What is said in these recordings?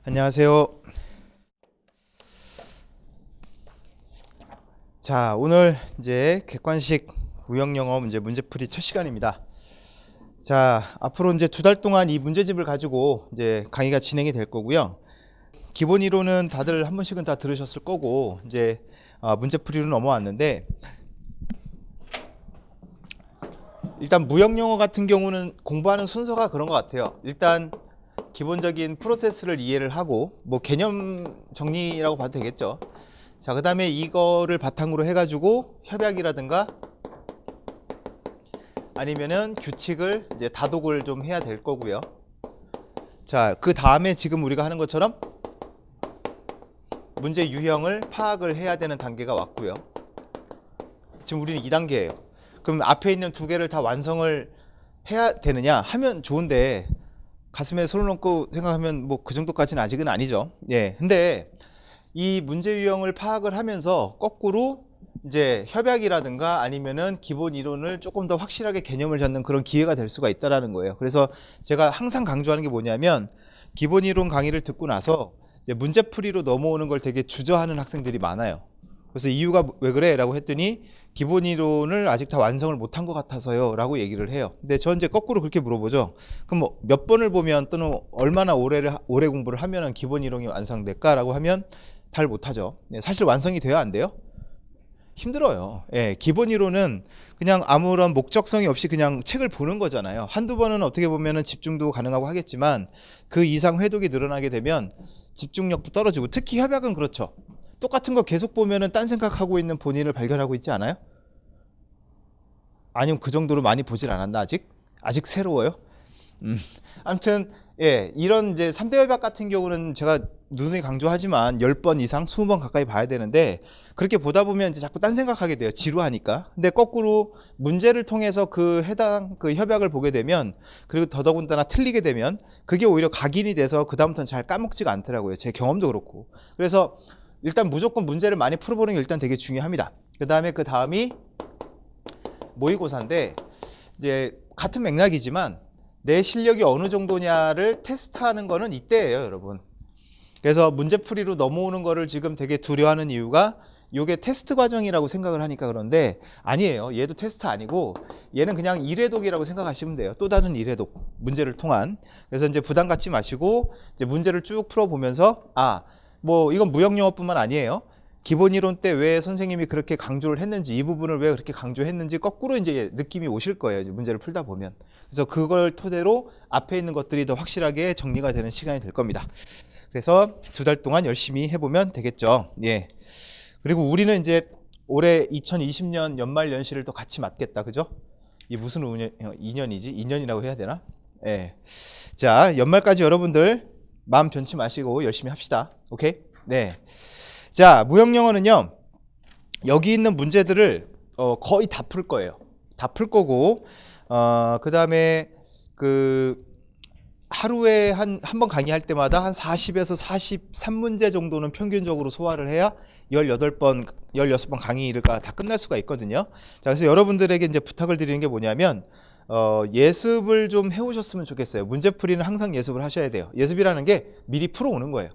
안녕하세요. 자, 오늘 이제 객관식 무형영어 문제풀이 첫 시간입니다. 자, 앞으로 이제 2달 동안 이 문제집을 가지고 이제 강의가 진행이 될 거고요. 기본 이론은 다들 한 번씩은 다 들으셨을 거고, 이제 문제풀이로 넘어왔는데, 일단 무형영어 같은 경우는 공부하는 순서가 그런 것 같아요. 일단 기본적인 프로세스를 이해를 하고, 뭐 개념 정리라고 봐도 되겠죠. 자, 그 다음에 이거를 바탕으로 해가지고 협약이라든가 아니면은 규칙을 이제 다독을 좀 해야 될 거고요. 자, 그 다음에 지금 우리가 하는 것처럼 문제 유형을 파악을 해야 되는 단계가 왔고요. 지금 우리는 2단계예요. 그럼 앞에 있는 2개를 다 완성을 해야 되느냐 하면 좋은데, 가슴에 손을 얹고 생각하면 뭐 그 정도까지는 아직은 아니죠. 예. 근데 이 문제 유형을 파악을 하면서 거꾸로 이제 협약이라든가 아니면은 기본 이론을 조금 더 확실하게 개념을 잡는 그런 기회가 될 수가 있다라는 거예요. 그래서 제가 항상 강조하는 게 뭐냐면, 기본 이론 강의를 듣고 나서 이제 문제풀이로 넘어오는 걸 되게 주저하는 학생들이 많아요. 그래서 이유가 왜 그래? 라고 했더니 기본 이론을 아직 다 완성을 못한 것 같아서요 라고 얘기를 해요. 근데 저 이제 거꾸로 그렇게 물어보죠. 그럼 뭐 몇 번을 보면 또는 얼마나 오래 공부를 하면 기본 이론이 완성될까? 라고 하면 잘 못하죠. 사실 완성이 돼야 안 돼요? 힘들어요. 예, 기본 이론은 그냥 아무런 목적성이 없이 그냥 책을 보는 거잖아요. 한두 번은 어떻게 보면은 집중도 가능하고 하겠지만, 그 이상 회독이 늘어나게 되면 집중력도 떨어지고, 특히 협약은 그렇죠. 똑같은 거 계속 보면은 딴 생각하고 있는 본인을 발견하고 있지 않아요? 아니면 그 정도로 많이 보질 않았나 아직 새로워요? 아무튼 예, 이런 이제 3대 협약 같은 경우는 제가 누누이 강조하지만 10번 이상 20번 가까이 봐야 되는데, 그렇게 보다 보면 이제 자꾸 딴 생각하게 돼요. 지루하니까. 근데 거꾸로 문제를 통해서 그 해당 그 협약을 보게 되면, 그리고 더더군다나 틀리게 되면 그게 오히려 각인이 돼서 그다음부터는 잘 까먹지가 않더라고요. 제 경험도 그렇고. 그래서 일단 무조건 문제를 많이 풀어보는 게 일단 되게 중요합니다. 그 다음이 모의고사인데, 이제 같은 맥락이지만 내 실력이 어느 정도냐를 테스트하는 거는 이때예요, 여러분. 그래서 문제풀이로 넘어오는 거를 지금 되게 두려워하는 이유가, 요게 테스트 과정이라고 생각을 하니까 그런데, 아니에요. 얘도 테스트 아니고 얘는 그냥 일회독이라고 생각하시면 돼요. 또 다른 일회독, 문제를 통한. 그래서 이제 부담 갖지 마시고 이제 문제를 쭉 풀어보면서, 뭐 이건 무형영어뿐만 아니에요. 기본 이론 때 왜 선생님이 그렇게 강조를 했는지, 이 부분을 왜 그렇게 강조했는지 거꾸로 이제 느낌이 오실 거예요. 이제 문제를 풀다 보면. 그래서 그걸 토대로 앞에 있는 것들이 더 확실하게 정리가 되는 시간이 될 겁니다. 그래서 2달 동안 열심히 해보면 되겠죠. 예. 그리고 우리는 이제 올해 2020년 연말 연시를 또 같이 맞겠다. 그죠? 이 무슨 2년이지? 2년이라고 해야 되나? 예. 자, 연말까지 여러분들 마음 변치 마시고 열심히 합시다. 오케이? 네. 자, 무형영어는요, 여기 있는 문제들을 거의 다 풀 거예요. 다 풀 거고, 그 다음에 하루에 한 번 강의할 때마다 한 40에서 43문제 정도는 평균적으로 소화를 해야 16번 강의가 다 끝날 수가 있거든요. 자, 그래서 여러분들에게 이제 부탁을 드리는 게 뭐냐면, 예습을 좀 해오셨으면 좋겠어요. 문제풀이는 항상 예습을 하셔야 돼요. 예습이라는 게 미리 풀어오는 거예요.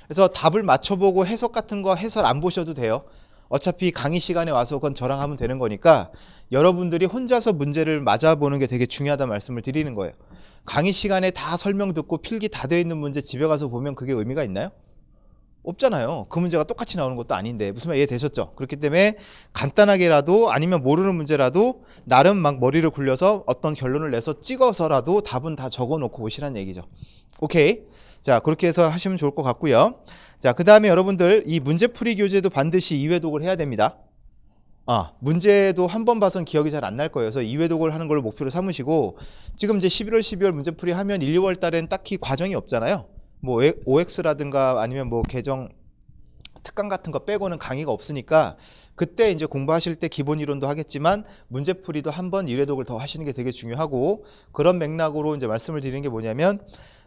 그래서 답을 맞춰보고 해석 같은 거 해설 안 보셔도 돼요. 어차피 강의 시간에 와서 그건 저랑 하면 되는 거니까, 여러분들이 혼자서 문제를 맞아보는 게 되게 중요하다는 말씀을 드리는 거예요. 강의 시간에 다 설명 듣고 필기 다 되어 있는 문제 집에 가서 보면 그게 의미가 있나요? 없잖아요. 그 문제가 똑같이 나오는 것도 아닌데. 무슨 말 이해되셨죠? 그렇기 때문에 간단하게라도, 아니면 모르는 문제라도 나름 막 머리를 굴려서 어떤 결론을 내서 찍어서라도 답은 다 적어놓고 오시란 얘기죠. 오케이? 자, 그렇게 해서 하시면 좋을 것 같고요. 자, 그 다음에 여러분들 이 문제풀이 교재도 반드시 2회독을 해야 됩니다. 문제도 한 번 봐선 기억이 잘 안 날 거예요. 그래서 2회독을 하는 걸 목표로 삼으시고, 지금 이제 11월, 12월 문제풀이 하면 1, 2월 달엔 딱히 과정이 없잖아요. 뭐 OX라든가 아니면 뭐 개정 특강 같은 거 빼고는 강의가 없으니까, 그때 이제 공부하실 때 기본 이론도 하겠지만 문제풀이도 한 번 1회독을 더 하시는 게 되게 중요하고, 그런 맥락으로 이제 말씀을 드리는 게 뭐냐면,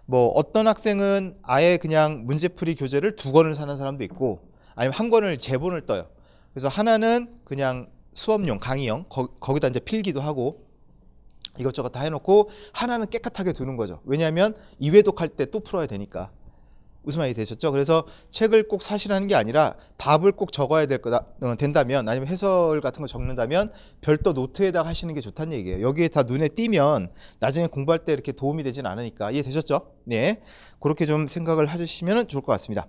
뭐 어떤 학생은 아예 그냥 문제풀이 교재를 2권을 사는 사람도 있고, 아니면 한 권을 제본을 떠요. 그래서 하나는 그냥 수업용 강의용, 거기다 이제 필기도 하고 이것저것 다 해놓고, 하나는 깨끗하게 두는 거죠. 왜냐하면 2회독 할 때 또 풀어야 되니까. 무슨 말이 되셨죠? 그래서 책을 꼭 사시라는 게 아니라 답을 꼭 적어야 될 거다 된다면, 아니면 해설 같은 거 적는다면 별도 노트에다가 하시는 게 좋다는 얘기예요. 여기에 다 눈에 띄면 나중에 공부할 때 이렇게 도움이 되진 않으니까. 이해되셨죠? 네, 그렇게 좀 생각을 하시면 좋을 것 같습니다.